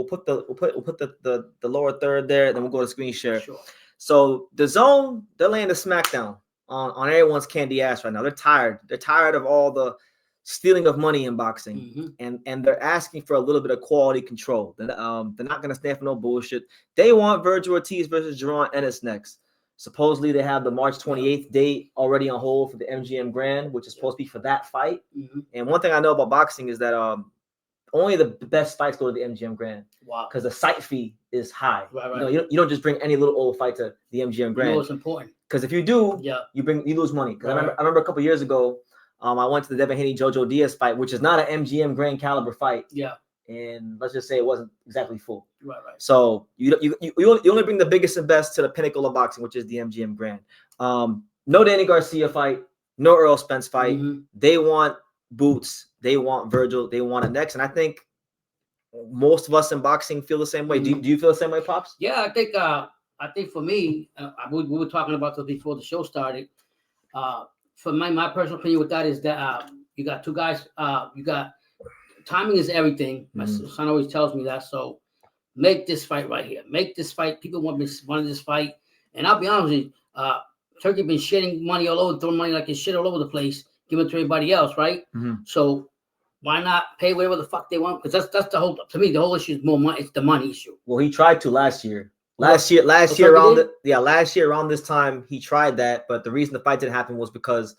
put the lower third there, then we'll go to screen share. Sure. So Dazn, they're laying the smackdown on everyone's candy ass right now. They're tired. They're tired of all the stealing of money in boxing, and they're asking for a little bit of quality control. They're not gonna stand for no bullshit. They want Vergil Ortiz versus Jaron Ennis next. Supposedly they have the March 28th date already on hold for the MGM Grand, which is supposed to be for that fight. And one thing I know about boxing is that only the best fights go to the MGM Grand. Wow. Because the site fee is high. Right. You don't just bring any little old fight to the MGM Grand. You know it's important. Because if you do, you lose money. Because I remember a couple years ago, I went to the Devin Haney Jojo Diaz fight, which is not an MGM Grand caliber fight. Yeah. And let's just say it wasn't exactly full. Right. So you only bring the biggest and best to the pinnacle of boxing, which is the MGM Grand. No Danny Garcia fight, no Earl Spence fight. They want Boots, they want Vergil, they want it next. And I think most of us in boxing feel the same way. Do you feel the same way, Pops? Yeah, I think for me, we were talking about this before the show started. For my personal opinion with that is that you got two guys. You got timing is everything. My son always tells me that. So make this fight right here. Make this fight. People wanted this fight, and I'll be honest with you. Turkey been shitting money all over, throwing money like his shit all over the place, giving it to everybody else, right? So why not pay whatever the fuck they want? Because that's the whole. To me, the whole issue is more money. It's the money issue. Well, he tried to last year. Last year around this time he tried that, but the reason the fight didn't happen was because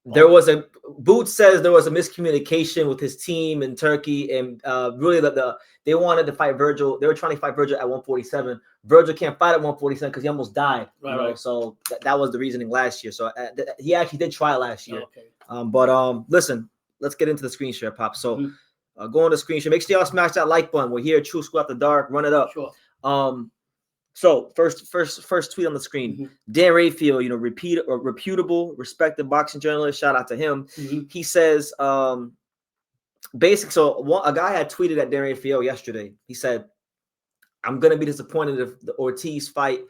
there was Boots says there was a miscommunication with his team in Turkey, and really they wanted to fight Vergil. They were trying to fight Vergil at 147. Vergil can't fight at 147 because he almost died. Right. So that was the reasoning last year. So he actually did try last year. But listen, let's get into the screen share, Pop. So go on the screen share. Make sure y'all smash that like button. We're here, True School After Dark. Run it up. Sure. So first tweet on the screen. Dan Rayfield, reputable, respected boxing journalist. Shout out to him. He says, a guy had tweeted at Dan Rayfield yesterday. He said, "I'm gonna be disappointed if Ortiz fights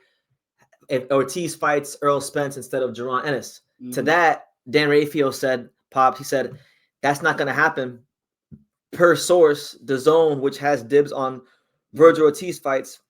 Earl Spence instead of Jaron Ennis." To that, Dan Rayfield said, "Pops," he said, "that's not gonna happen. Per source, Dazn, which has dibs on Vergil Ortiz fights,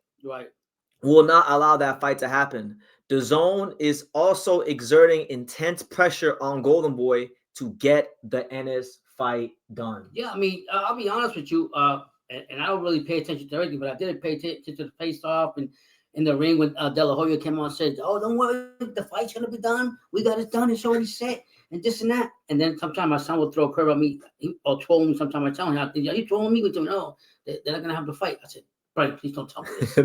will not allow that fight to happen. Dazn is also exerting intense pressure on Golden Boy to get the Ennis fight done." Yeah, I mean, I'll be honest with you, and I don't really pay attention to everything, but I did pay attention to the face-off and in the ring when De La Hoya came on and said, "Oh, don't worry, the fight's gonna be done. We got it done. It's already set." And this and that. And then sometimes my son will throw a curve at me or troll me. Sometimes I tell him, "Are you trolling me?" With him? "No, they're not gonna have the fight." I said, "Right, please don't tell me this."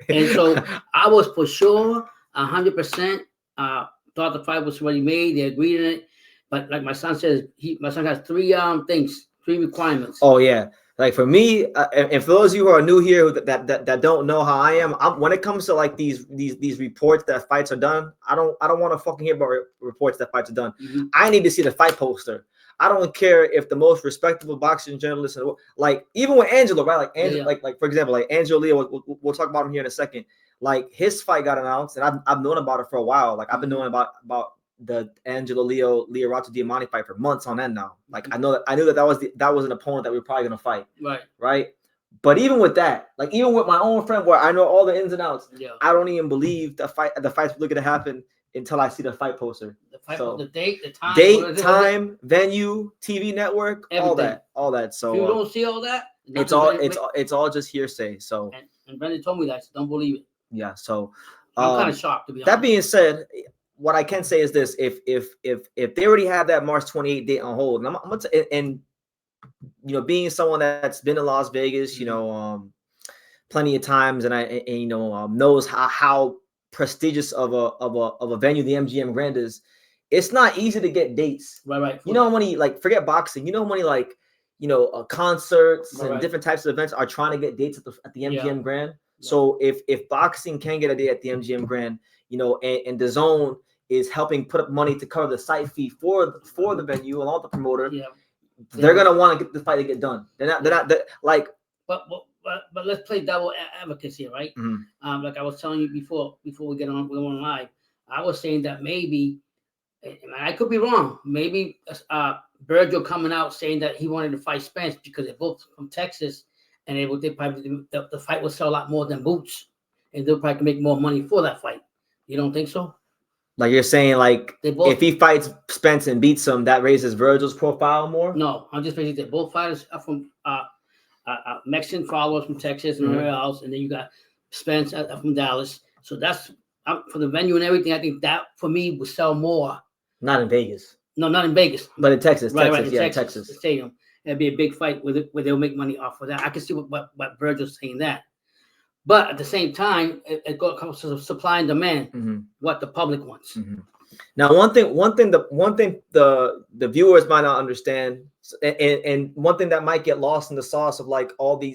And so I was for sure 100% thought the fight was already made. They agreed on it. But like my son says, my son has three requirements. Oh yeah. Like for me, and for those of you who are new here that don't know how I am, when it comes to like these reports that fights are done, I don't want to fucking hear about reports that fights are done. I need to see the fight poster. I don't care if the most respectable boxing journalist, like even with Angelo, right? Like Angelo, like for example, like Angelo Leo, we'll talk about him here in a second. Like his fight got announced, and I've known about it for a while. Like I've been knowing about the Angelo Leo Diamante fight for months on end now. Like I knew that was an opponent that we were probably gonna fight. Right. But even with that, like even with my own friend where I know all the ins and outs, I don't even believe the fight's looking to happen until I see the fight poster. The fight, the date, the time, venue, TV network, everything. all that. So if you don't see all that, it's all just hearsay. So and Brendan told me that, so don't believe it. Yeah. So I'm kind of shocked, to be honest. That being said, what I can say is this: if they already have that March 28th date on hold, and being someone that's been in Las Vegas, plenty of times, and knows how prestigious of a venue the MGM Grand is, it's not easy to get dates. Right. You know how many, like, forget boxing. You know how many, concerts and different types of events are trying to get dates at the MGM Grand. So if boxing can get a date at the MGM Grand, and Dazn is helping put up money to cover the site fee for the venue along with the promoter, they're gonna want to get the fight to get done. They're not like. But let's play devil advocates here, right? Like I was telling you before we went on live, I was saying that maybe, and I could be wrong, maybe Vergil coming out saying that he wanted to fight Spence because they're both from Texas, and they probably the fight will sell a lot more than Boots, and they'll probably make more money for that fight. You don't think so? Like you're saying, like if he fights Spence and beats him, that raises Vergil's profile more? No, I'm just basically that both fighters are from Mexican followers from Texas and everywhere else, and then you got Spence from Dallas. So that's for the venue and everything. I think that for me would sell more. Not in Vegas. No, not in Vegas, but in Texas. Right, Texas the stadium. It'd be a big fight where they'll make money off of that. I can see what Vergil's saying that. But at the same time, it comes to supply and demand, what the public wants. Now, one thing the viewers might not understand, and one thing that might get lost in the sauce of like all the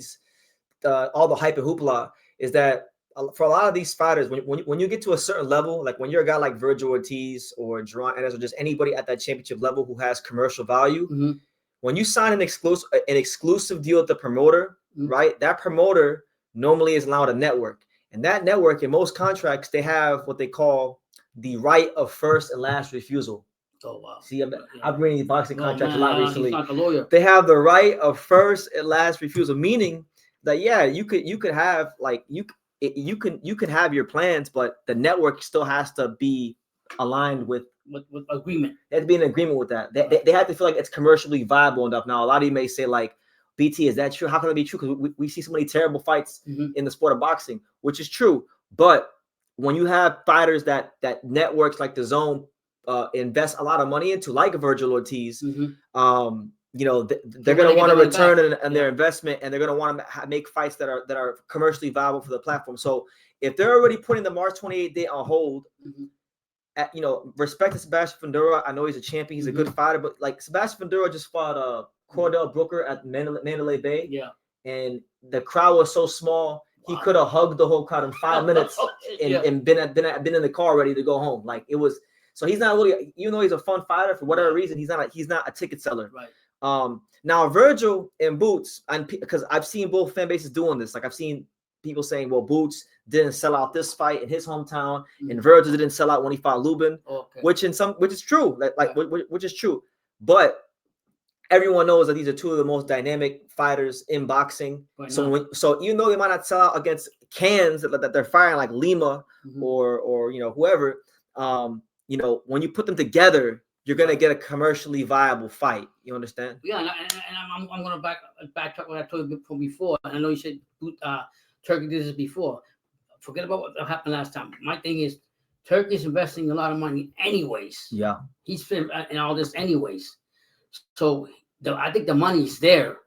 hype and hoopla is that for a lot of these fighters, when you get to a certain level, like when you're a guy like Vergil Ortiz or Jaron Ennis or just anybody at that championship level who has commercial value, when you sign an exclusive deal with the promoter, right? That promoter normally is allowed a network, and that network in most contracts they have what they call the right of first and last refusal. Oh wow! See, I've been reading these boxing contracts a lot recently. He's not a lawyer. They have the right of first and last refusal, meaning that you could have like you could have your plans, but the network still has to be aligned with agreement. They have to be in agreement with that. They have to feel like it's commercially viable enough. Now, a lot of you may say like, BT, is that true? How can that be true? Because we see so many terrible fights in the sport of boxing, which is true. But when you have fighters that networks like Dazn invest a lot of money into, like Vergil Ortiz, they're going to want to return on their investment, and they're going to want to make fights that are commercially viable for the platform. So if they're already putting the March 28th date on hold, respect to Sebastian Fundora. I know he's a champion. He's a good fighter, but like Sebastian Fundora just fought Cordell Brooker at Mandalay Bay. Yeah. And the crowd was so small, he could have hugged the whole crowd in 5 minutes and been in the car ready to go home. Like it was, so he's not really, even though he's a fun fighter, for whatever reason, he's not a ticket seller. Right. Now Vergil and Boots, and because I've seen both fan bases doing this, like I've seen people saying, well, Boots didn't sell out this fight in his hometown, and Vergil didn't sell out when he fought Lubin, which is true, which is true. But everyone knows that these are two of the most dynamic fighters in boxing. So even though they might not sell out against cans that they're firing like Lima or whoever, when you put them together, you're gonna get a commercially viable fight. You understand? Yeah, and I'm gonna backtrack what I told you before. I know you said Turkey did this before. Forget about what happened last time. My thing is, Turkey's investing a lot of money anyways. Yeah, he's been in all this anyways. So I think the money's there.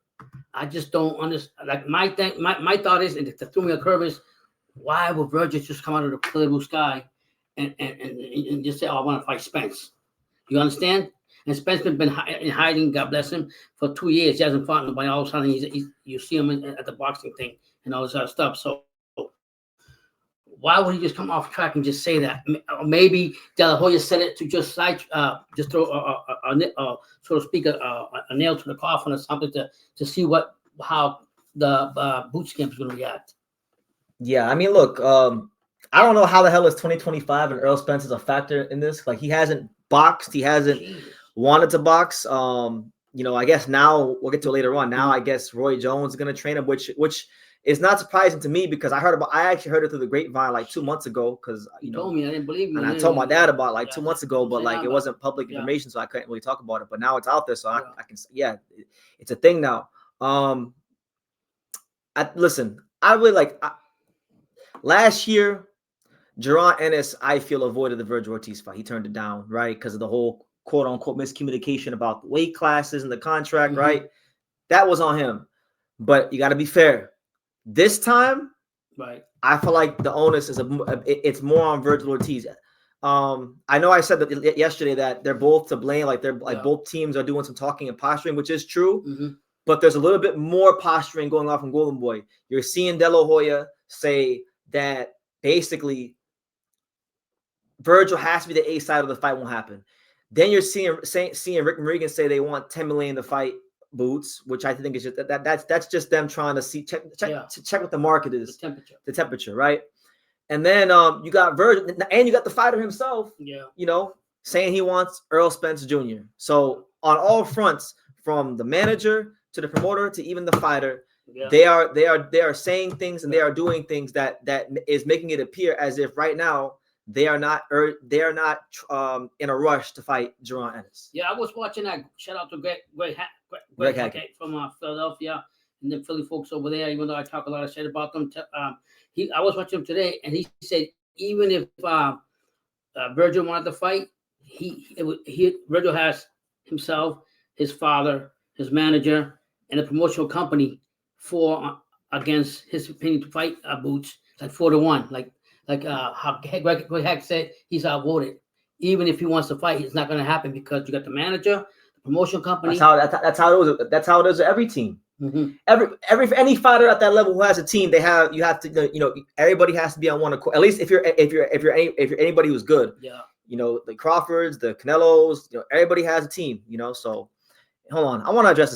I just don't understand. Like my thought is, and the threw me a curve is, why would Vergil just come out of the clear blue sky and just say, "Oh, I want to fight Spence"? You understand? And Spence has been in hiding, God bless him, for 2 years. He hasn't fought nobody. All of a sudden, you see him at the boxing thing and all this other stuff. So why would he just come off track and just say that? Maybe De La Hoya said it to just throw so to speak, a nail to the coffin or something to see how the Boots camp is going to react. Yeah, I mean, look, I don't know how the hell is 2025 and Errol Spence is a factor in this. Like, he hasn't boxed, he hasn't wanted to box. I guess now we'll get to it later on. Now I guess Roy Jones is going to train him, which is not surprising to me because I actually heard it through the grapevine like 2 months ago because you told me, I didn't believe you, and I told my dad about it like 2 months ago, but like it wasn't public information, so I couldn't really talk about it. But now it's out there, so I can. Yeah, it's a thing now. Listen, I really like last year. Jaron Ennis, I feel, avoided the Vergil Ortiz fight. He turned it down, right, because of the whole quote unquote miscommunication about the weight classes and the contract, right? That was on him. But you got to be fair. This time, right, I feel like the onus is it's more on Vergil Ortiz. I know I said that yesterday that they're both to blame, like both teams are doing some talking and posturing, which is true. But there's a little bit more posturing going on from Golden Boy. You're seeing De La Hoya say that basically Vergil has to be the A side of the fight, won't happen. Then you're seeing Rick Morrigan say they want $10 million to fight Boots, which I think is just that's just them trying to check what the market is, the temperature, right? And then you got Vergil, and you got the fighter himself, saying he wants Errol Spence Jr. So on all fronts, from the manager to the promoter to even the fighter, Yeah. They are saying things and they are doing things that is making it appear as if right now they are not in a rush to fight Jaron Ennis. Yeah, I was watching that. Shout out to Greg Hackett from Philadelphia and the Philly folks over there. Even though I talk a lot of shit about them, I was watching him today, and he said even if Vergil wanted to fight, Vergil has himself, his father, his manager, and a promotional company against his opinion to fight Boots, like 4-1, like how Greg Hack said, he's outvoted. Even if he wants to fight, it's not going to happen because you got the manager, the promotional company. That's how it is. That's how it is with every team. Any fighter at that level who has a team, you have to everybody has to be on one accord. At least if you're anybody who's good. Yeah. The Crawfords, the Canelos, everybody has a team. So hold on, I want to address this.